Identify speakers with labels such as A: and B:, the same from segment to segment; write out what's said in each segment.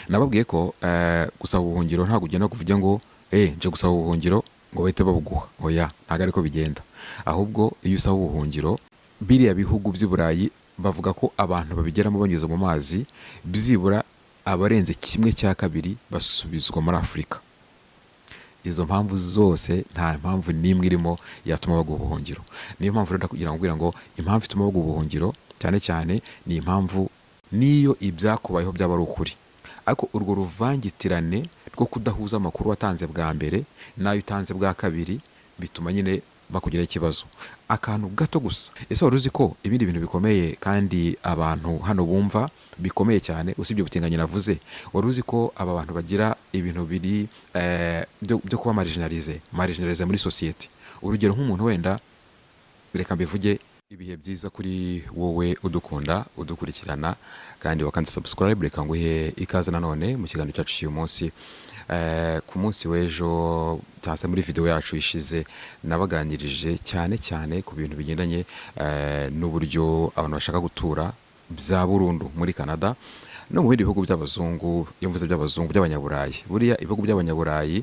A: nababwiye ko gusaba ubuhungiro ntabwo ugenda kuvuga ngo nje gusaba ubuhungiro ngo bahite babuguha. Oya, ntabwo ariko bigenda. Ahubwo iyo usaba ubuhungiro, biriya bihugu by'i Burayi bavuga ko abantu babigeramo banyuze mu mazi byibura abarenze 1/2 basubizwa muri Afurika. Izo mpamvu zose nta mpamvu n'imwe irimo yatuma baguha ubuhungiro. Niyo mpamvu rero kugira ngo impamvu ituma baguha ubuhungiro cyane cyane ni impamvu niyo ibyakubayeho byaba ari ukuri, ariko urwo ruvangitirane rwo kudahuza amakuru watanze bwa mbere nayo utanze bwa kabiri bituma nyine bakugira ikibazo. Akantu gato gusa, ese wari uzi ko ibindi bintu bikomeye kandi abantu hano bumva bikomeye cyane usibye ubutinganyi navuze, wari uzi ko aba bantu bagira ibintu biri byo kuba marginalize muri society. Urugero nk'umuntu wenda, reka mbivuge, ibihe byiza kuri wowe udukunda udukurikirana kandi wakanze subscribe. Reka nguhe ikaze nanone mu kiganiro cyacu cy'uyu munsi. Ku munsi w'ejo cyangwa muri video yacu ishize nabaganirije cyane ku bintu bigendanye n'uburyo abantu bashaka gutura bya burundu muri Canada no mu bindi bihugu by'abazungu. Iyo mvuze by'abazungu, by'abanyaburayi, buriya ibihugu by'abanyaburayi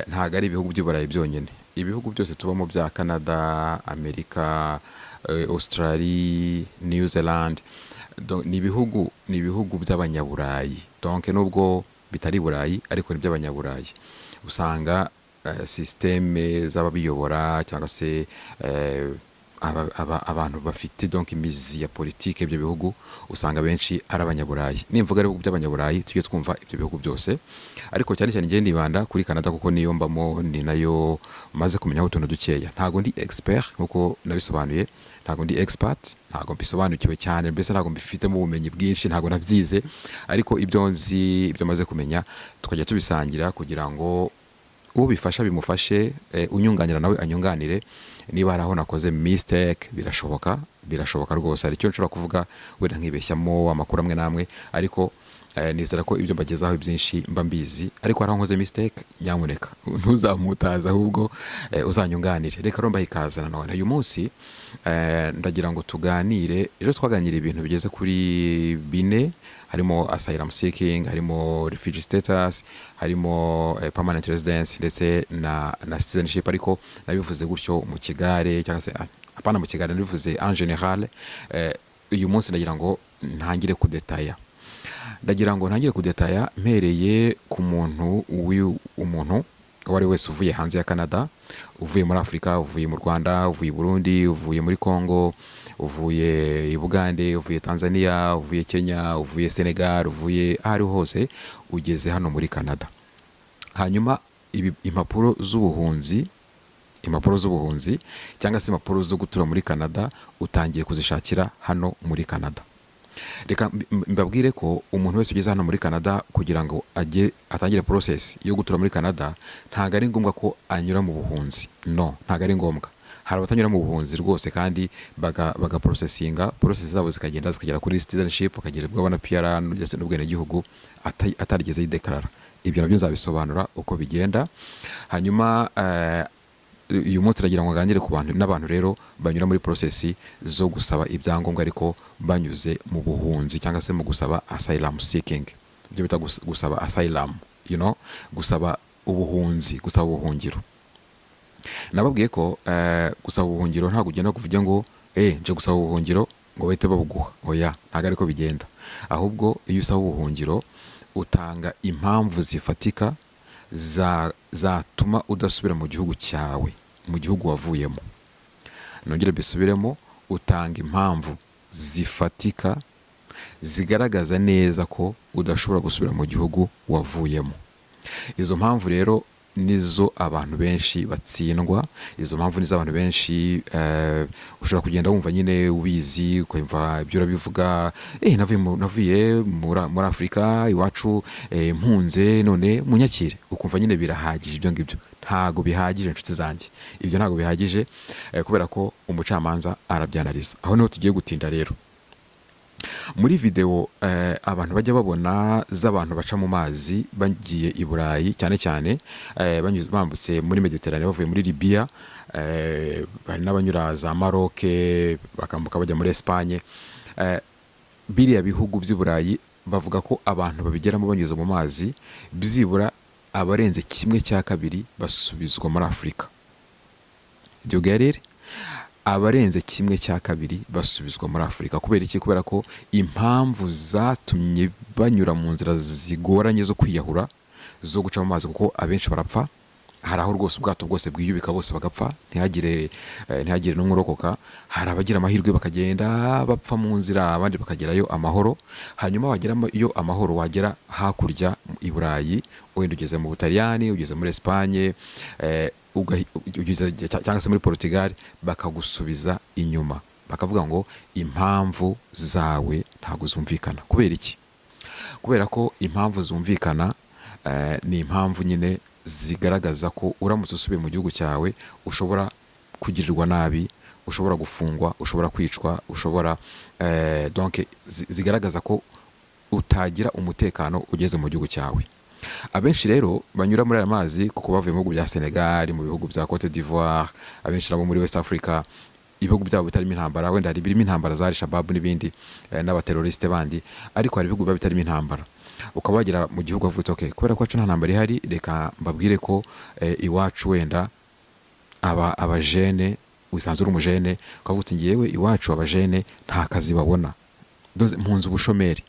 A: ntabwo ari ibihugu by'iburayi byonyine. Ibihugu byose tubamo bya Canada, Amerika, Australia, New Zealand, ni ibihugu by'abanyaburayi. Donc nubwo bitari Burayi ariko ni by'abanyaburayi. Usanga systeme z'ababiyobora cyangwa se abantu bafite donc imizi ya politike ibyo bihugu usanga benshi ari abanyaburayi. Nimvuga ari ibihugu by'abanyaburayi tujye twumva ibyo bihugu byose, ariko cyane ngiye nibanda kuri Canada kuko niyo mbamo, ni nayo maze kumenyaho utuntu dukeya. Ntago ndi expert nkuko nabisobanuye, ntago ndi expert, ntago mbisobanukiwe cyane, mbese ntago mbifitemo ubumenyi bwinshi, ntago nabyize, ariko ibyo nzi, ibyo maze kumenya tukajya tubisangira kugira ngo ubifasha bimufashe, unyunganira nawe anyunganire. Niba hari aho nakoze mistake birashoboka rwose, aricyo nshobora kuvuga wenda nkibeshyamo amakuru amwe namwe, ariko nizera ko ibyo mbagezaho byinshi mba mbizi. Ariko hari aho nkoze mistake, nyamuneka ntuzamutaza, ahubwo uzanyunganire. Reka rero mbahe ikaze nanone. Uyu munsi ndagira ngo tuganire. Ejo twaganira ibintu bigeze kuri 4, harimo asylum seeking, harimo refugee status, harimo permanent residence ndetse na citizenship, ariko nabivuze gutyo mu kigare cyangwa se apana mu kigare, nabivuze en general. Uyu munsi ndagira ngo ntangire kudetaya. Mpereye ku muntu uwo ari wese uvuye hanze ya Canada, uvuye muri Afurika, uvuye mu Rwanda, uvuye i Burundi, uvuye muri Congo, uvuye i Bugande, uvuye Tanzania, uvuye Kenya, uvuye Senegal, uvuye ahari hose ugeze hano muri Canada. Hanyuma impapuro z'ubuhunzi cyangwa se impapuro zo gutura muri Canada utangiye kuzishakira hano muri Canada. Reka mbabwire ko umuntu wese ugeze hano muri Canada kugira ngo atangire process yo gutura muri Canada ntago ari ngombwa ko anyura mu buhunzi. No, ntago ari ngombwa. Hari abatanyura mu buhunzi rwose kandi baga processinga, process zabo zikagera kuri citizenship, bakagererwa na PR ndetse n'ubwene gihugu atarigeze yideklara. Ibyo nabyo nzabisobanura uko bigenda. Hanyuma uyu munsi ndagira ngo nganire ku bantu n'abantu rero banyura muri process zo gusaba ibyangombwa ariko banyuze mu buhunzi cyangwa se mu gusaba asylum seeking. Ibyo bita gusaba asylum, gusaba ubuhunzi, gusaba ubuhungiro. Nababwiye ko gusaba ubuhungiro ntabwo ugenda kuvuga ngo nje gusaba ubuhungiro ngo bahite babuguha. Oya, ntabwo ariko bigenda. Ahubwo iyo usaba ubuhungiro utanga impamvu zifatika zatuma udasubira mu gihugu cyawe, mu gihugu wavuyemo. Nongere bisubiremo, utanga impamvu zifatika zigaragaza neza ko udashobora gusubira mu gihugu wavuyemo. Izo mpamvu rero nizo abantu benshi batsindwa. Izo mpamvu nizo abantu benshi ushobora kugenda wumva nyine ubizi, ukumva ibyo urabivuga, navuye muri Afurika iwacu, mpunze, none munyakire. Ukumva nyine birahagije. Ibyo ngibyo ntago bihagije inshuti zanjye, ibyo ntago bihagije, kubera ko umucamanza arabyanariza. Aho niho tugiye gutinda rero. Muri video abantu bajya babona z'abantu baca mu mazi bagiye i Burayi cyane bambutse muri Mediterane bavuye muri Libya, bari n'abanyura za Maroc bakambuka bajya muri Espagne. Biriya bihugu by'i Burayi bavuga ko abantu babigeramo banyuze mu mazi byibura abarenze 1/2 basubizwa muri Afurika. Iryo garere abarenze 1/2 basubizwa muri Afurika. Kubera iki? Kubera ko impamvu zatumye banyura mu nzira zigoranye zo kwiyahura zo guca mu mazi, kuko abenshi barapfa. Hari aho rwose ubwato bwose bwiyubika bose bagapfa, ntihagire n'umwe urokoka. Hari abagira amahirwe bakagenda bapfa mu nzira, abandi bakagerayo amahoro. Hanyuma wagerayo amahoro, wagera hakurya i Burayi, wenda ugeze mu Butaliyani, ugeze muri Espagne, cyangwa se muri Portugal, bakagusubiza inyuma, bakavuga ngo impamvu zawe ntabwo zumvikana. Kubera iki? Kubera ko impamvu zumvikana ni impamvu nyine zigaragaza ko uramutse usubiye mu gihugu cyawe ushobora kugirirwa nabi, ushobora gufungwa, ushobora kwicwa, ushobora donc zigaragaza ko utagira umutekano ugeze mu gihugu cyawe. Abenshi rero banyura muri aya mazi kuko bavuye mu bihugu bya Senegal, mu bihugu bya Cote d'Ivoire, abenshi nabo muri West Africa, ibihugu byabo bitarimo intambara. Wenda hari birimo intambara za Al-Shabaab n'ibindi n'abateroriste bandi, ariko hari ibihugu bitarimo intambara. Ukaba wagera mu gihugu avuga okay, kubera ko nta ntambara ihari, reka mbabwire ko iwacu wenda abajene, wisanzura umujene, ukavuga uti ngewe iwacu abajene nta kazi babona, mpunze ubushomeri.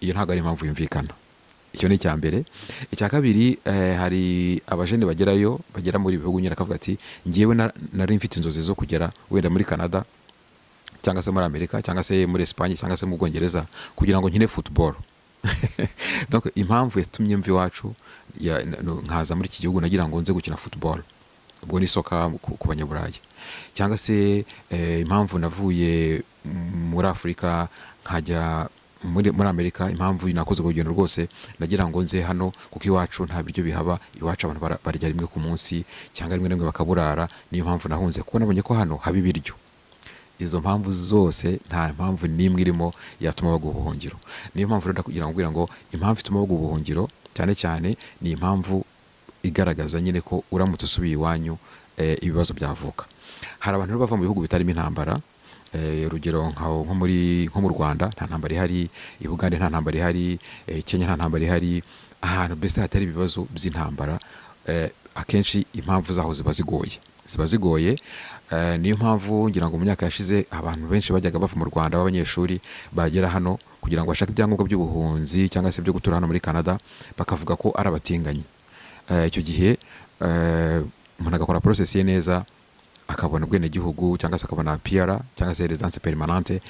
A: Iyo ntabwo ari impamvu yumvikana. Icyo ni icya mbere. Icya kabiri, hari abajene bagera muri bihugu nyine, akavuga ati ngewe nari mfite inzozi zo kugera wenda muri Canada cyangwa se muri Amerika cyangwa se muri Espagne cyangwa se mu Bwongereza kugira ngo nkine football. Donc impamvu yatumye mva iwacu nkaza muri iki gihugu nagira ngo nze gukina football, ubwo ni soka ku banyaburayi. Cyangwa se impamvu navuye muri Afurika nkajya muri Amerika, impamvu nakoze urugendo rwose nagira ngo nze hano kuko iwacu nta biryo bihaba, iwacu abantu barya rimwe ku munsi cyangwa rimwe bakaburara. Niyo mpamvu nahunze kuko nabonye ko hano haba ibiryo. Izo mpamvu zose nta mpamvu n'imwe irimo yatuma baguha ubuhungiro. Niyo mpamvu rero kugira ngo impamvu ituma baguha ubuhungiro cyane cyane ni impamvu igaragaza nyine ko uramutse usubiye iwanyu ibibazo byavuka. Hari abantu bava mu bihugu bitarimo intambara, urugero nko mu Rwanda nta ntambara ihari, i Bugande nta ntambara ihari, Kenya nta ntambara ihari. Ahantu mbese hatari ibibazo by'intambara, akenshi impamvu zaho ziba zigoye. Niyo mpamvu ngira ngo mu myaka yashize abantu benshi bajyaga bava mu Rwanda b'abanyeshuri bagera hano kugira ngo bashake ibyangombwa by'ubuhunzi cyangwa se byo gutura hano muri Canada, bakavuga ko ari abatinganyi. Icyo gihe umuntu agakora process ye neza, akabona ubwenegihugu cyangwa se akabona PR cyangwa se residence permanente,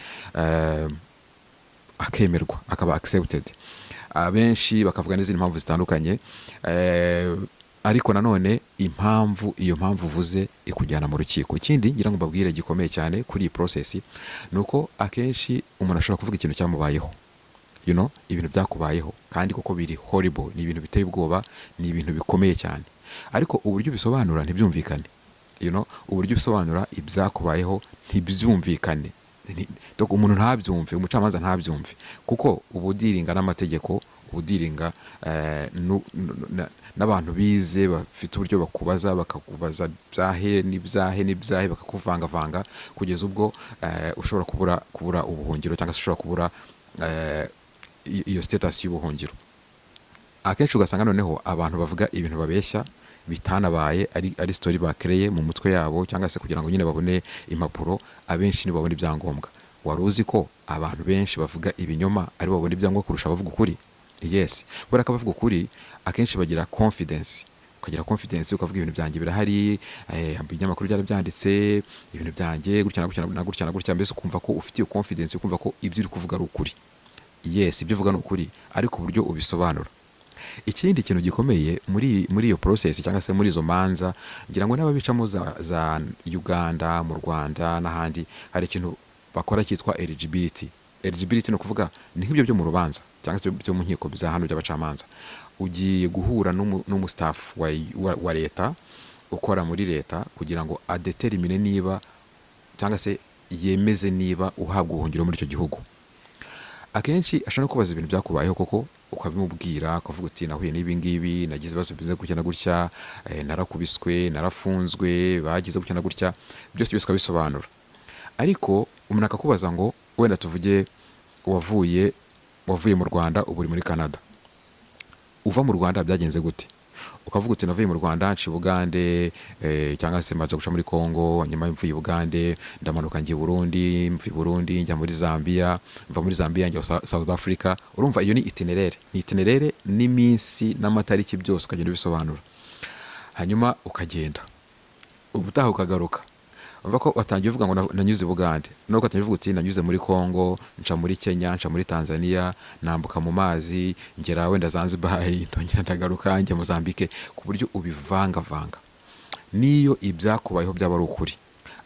A: akemerwa, akaba accepted. Abenshi bakavuga n'izindi mpamvu zitandukanye, ariko nanone iyo mpamvu uvuze ikujyana mu rukiko. Ikindi ngira ngo mbabwire gikomeye cyane kuri iyi process nuko akenshi umuntu ashobora kuvuga ikintu cyamubayeho, ibintu byakubayeho kandi koko biri horrible, ni ibintu biteye ubwoba, ni ibintu bikomeye cyane, ariko uburyo bisobanura ntibyumvikane. Uburyo bisobanura ibyakubayeho ntibyumvikane, umuntu ntabyumve, umucamanza ntabyumve, kuko ubudiringa n'amategeko, ubudiringa n'abantu bize bafite uburyo bakakubaza byahe bakakuvangavanga kugeza ubwo ushobora kubura ubuhungiro cyangwa se ushobora kubura iyo status y'ubuhungiro. Akenshi ugasanga noneho abantu bavuga ibintu babeshya bitanabaye, ari story bakreye mu mutwe yabo cyangwa se kugira ngo nyine babone impapuro. Abenshi ni babone ibyangombwa. Wari uzi ko abantu benshi bavuga ibinyoma ari babone ibyangombwa kurusha abavuga ukuri? Yes, kubera ko abavuga ukuri akenshi bagira confidence, ukavuga ibintu byanjye birahari, ibinyamakuru byanditse ibintu byanjye gutya na gutya, mbese ukumva ko ufite iyo confidence, ukumva ko ibyo uri kuvuga ari ukuri. Yes, ibyo uvuga ni ukuri, ariko uburyo ubisobanura. Ikindi kintu gikomeye muri iyo process cyangwa se muri izo manza, ngira ngo n'ababicamo za Uganda, mu Rwanda n'ahandi, hari ikintu bakora cyitwa eligibility. Ni ukuvuga ni nk'ibyo byo mu rubanza cyangwa se byo mu nkiko bya hano by'abacamanza. Ugiye guhura n'umustaff wa leta ukora muri leta kugira ngo adetermine niba cyangwa se yemeze niba uhabwa ubuhungiro muri icyo gihugu. Akenshi ashobora kubaza ibintu byakubayeho koko, ukabimubwira, ukavuga uti nahuye n'ibi ngibi, nagize ibibazo bize gutya na gutya, narakubiswe, narafunzwe, bagize gutya na gutya, byose ukabisobanura. Ariko umuntu akakubaza ngo wenda tuvuge wavuye wavuye mu Rwanda ubu uri muri Canada. Uva mu Rwanda byagenze gute? Ukavuga uti navuye mu Rwanda nci Bugande, cyangwa se maze guca muri Congo, nyuma mvuye Bugande ndamanuka ngiye Burundi, mvuye Burundi njya muri Zambia, mva muri Zambia njya South Africa. Urumva iyo ni itinerere n'iminsi n'amatariki byose ukagenda bisobanura. Hanyuma ukagenda ubutaha ukagaruka, umva ko watangiye uvuga ngo nanyuze Bugande, nuko watangiye uvuga uti nanyuze muri Congo, nca muri Kenya, nca muri Tanzania, nambuka mu mazi ngera wenda Zanzibar, ndongera ndagaruka njya Mozambique, ku buryo ubivangavanga. Niyo ibyakubayeho byaba ari ukuri,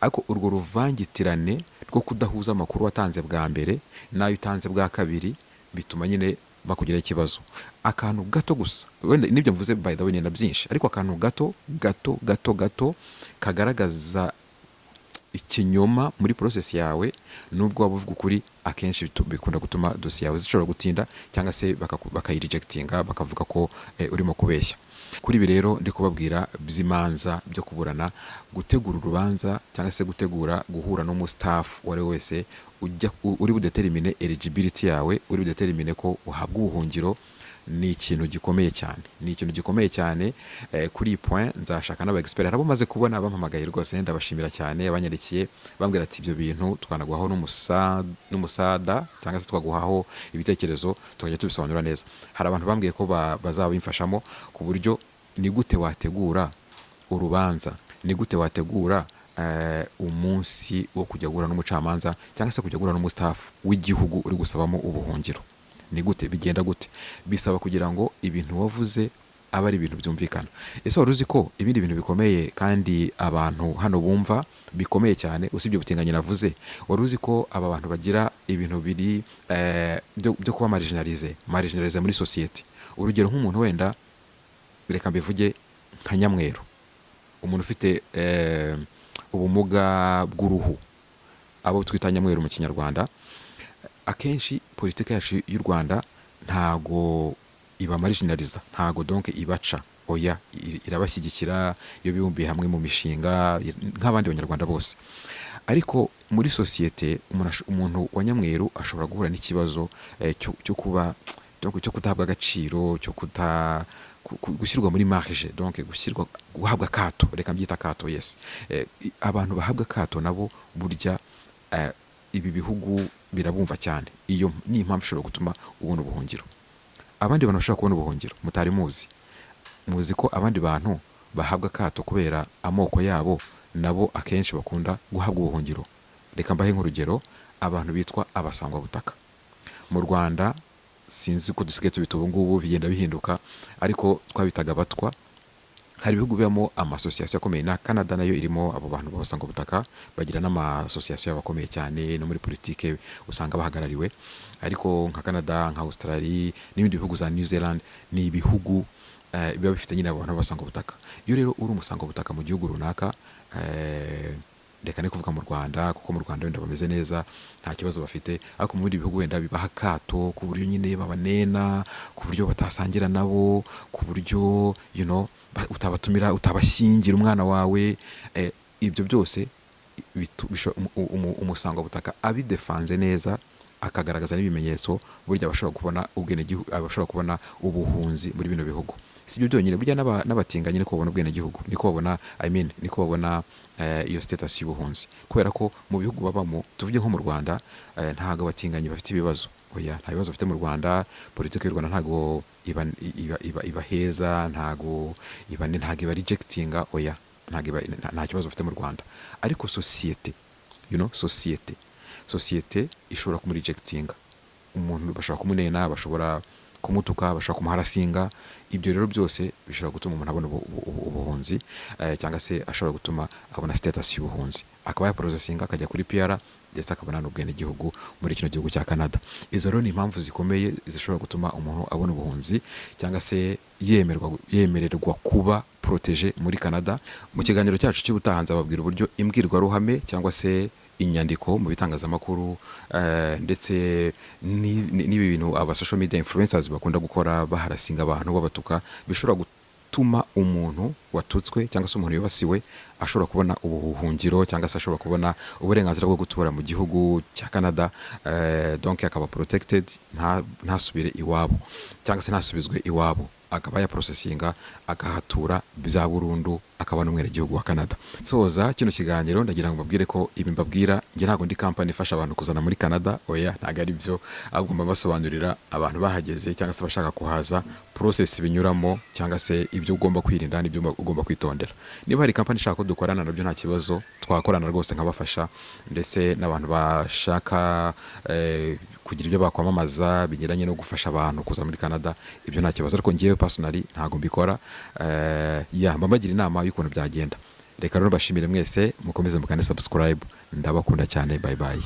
A: ariko urwo ruvangitirane rwo kudahuza amakuru watanze bwa mbere nayo utanze bwa kabiri bituma nyine bakugira ikibazo. Akantu gato gusa, wenda nibyo mvuze by the way ni na byinshi, ariko akantu gato kagaragaza ikinyoma muri process yawe, nubwo waba uvuga ukuri, akenshi bikunda gutuma dosiye yawe zishobora gutinda, cyangwa se bakayirejectinga bakavuga ko urimo kubeshya. Kuri ibi rero ndi kubabwira by'imanza byo kuburana, gutegura urubanza cyangwa se guhura n'umustaff wari wese uri budetermine eligibility yawe, uri budetermine ko uhabwa ubuhungiro, ni ikintu gikomeye cyane. Kuri iyi point nzashaka n'aba expert abo maze kubona bampamagaye rwose, ndabashimira cyane, abanyerekiye bambwira ati ibyo bintu twanaguhaho n'umusada cyangwa se twaguhaho ibitekerezo tukajya tubisobanura neza. Hari abantu bambwiye ko bazabimfashamo ku buryo ni gute wategura urubanza, ni gute wategura umunsi wo kujya guhura n'umucamanza cyangwa se kujya guhura n'umustaff w'igihugu uri gusabamo ubuhungiro. Ni gute bigenda gute? Bisaba kugira ngo ibintu wavuze aba ari ibintu byumvikana. Ese wari uzi ko ibindi bintu bikomeye kandi abantu hano bumva bikomeye cyane usibye ubutinganyi navuze, wari uzi ko aba bantu bagira ibintu biri byo kuba marginalize muri society? Urugero nk'umuntu wenda, reka mbivuge nka Nyamweru, umuntu ufite ubumuga bw'uruhu, abo twita Nyamweru mu Kinyarwanda, akenshi politiki yacu y'u Rwanda ntago iba marginaliza, ntago donc ibaca, oya irabashyigikira iyo bibumbiye hamwe mu mishinga nk'abandi banyarwanda bose. Ariko muri societe umuntu wa Nyamweru ashobora guhura n'ikibazo cyo kuba cyo kutabwa agaciro, cyo gushyirwa muri marge, donc guhabwa kato, reka mbyita kato. Yes, abantu bahabwa kato nabo burya ibi bihugu birabumva cyane. Iyo ni impamvu ishobora gutuma ubona ubuhungiro. Abandi bantu bashobora kubona ubuhungiro mutari muzi ko abandi bantu bahabwa kato kubera amoko yabo, nabo akenshi bakunda guhabwa ubuhungiro. Reka mbahe nk'urugero, abantu bitwa abasangwa butaka mu Rwanda, sinzi ko dusigaye tubita ubu ngubu, bigenda bihinduka, ariko twabitaga abatwa. Hari ibihugu bibamo amasosiyasiyo akomeye, na Canada nayo irimo abo bantu babasanga ubutaka, bagira n'amasosiyasiyo y'abakomeye cyane, no muri politike usanga bahagarariwe. Ariko nka Canada, nka Australia n'ibindi bihugu za New Zealand, ni ibihugu biba bifite nyine abantu babasanga ubutaka. Iyo rero uri umusanga ubutaka mu gihugu runaka, reka ne kuvuga mu Rwanda, kuko mu Rwanda wenda bameze neza, nta kibazo bafite, ariko mu bindi bihugu wenda bibaha kato ku buryo nyine babanena, ku buryo batasangira nabo, ku buryo utabatumira, utabashyingira umwana wawe. Ibyo byose umusanga butaka abidefanze neza, akagaragaza n'ibimenyetso, burya abashobora kubona ubwenegihugu, abashobora kubona ubuhunzi muri bino bihugu. Si ibyo byonyine, burya n'abatinganyi niko babona ubwenegihugu, niko babona iyo status y'ubuhunzi, kubera ko mu bihugu babamo, tuvuge nko mu Rwanda, ntago abatinganyi bafite ibibazo. Oya, nta bibazo bafite mu Rwanda. Politiki y'u Rwanda ntago iba heza, ntago iba rejectinga, oya, nta kibazo bafite mu Rwanda. Ariko societe ishobora kumurejectinga. Umuntu bashobora kumunena, bashobora kumutuka, bashobora kumuharasinga. Ibyo rero byose bishobora gutuma umuntu abona ubuhunzi, cyangwa se ashobora gutuma abona status y'ubuhunzi, akaba yaprocesinga akajya kuri PR, ndetse akabona n'ubwenegihugu muri kino gihugu cya Canada. Izo rero ni impamvu zikomeye zishobora gutuma umuntu abona ubuhunzi, cyangwa se yemererwa kuba protege muri Canada. Mu kiganiro cyacu cy'ubutaha nzababwira uburyo imbwirwaruhame cyangwa se inyandiko mu bitangazamakuru, ndetse n'ibi bintu aba social media influencers bakunda gukora, baharasinga abantu, babatuka, bishobora gutuma umuntu watutswe cyangwa se umuntu yibasiwe ashobora kubona ubuhungiro cyangwa se ashobora kubona uburenganzira bwo gutura mu gihugu cya Canada, donc akaba protected, ntasubire iwabo cyangwa se ntasubizwe iwabo, akaba ya processinga agahatura bya burundu, akaba n'umwere gihugu wa Canada. Soza kino kiganiro ndagira ngo mbabwire ko ibi mbabwira nge ntago ndi company ifasha abantu kuzana muri Canada, oya ntago ari byo, ahubwo mbabasobanurira abantu bahageze cyangwa se bashaka kuhaza process binyuramo cyangwa se ibyo ugomba kwirinda n'ibyo ugomba kwitondera. Niba hari company ishaka ko dukorana nabyo nta kibazo, twakorana rwose nkabafasha, ndetse n'abantu bashaka kugira ibyo bakwamamaza binyuranye no gufasha abantu kuza muri Canada, ibyo nta kibazo. Ariko ngiye personally ntago mbikora, mbagira inama y'ukuntu byagenda. Reka rero bashimire mwese, mukomeze mukane subscribe, ndabakunda cyane, bye bye.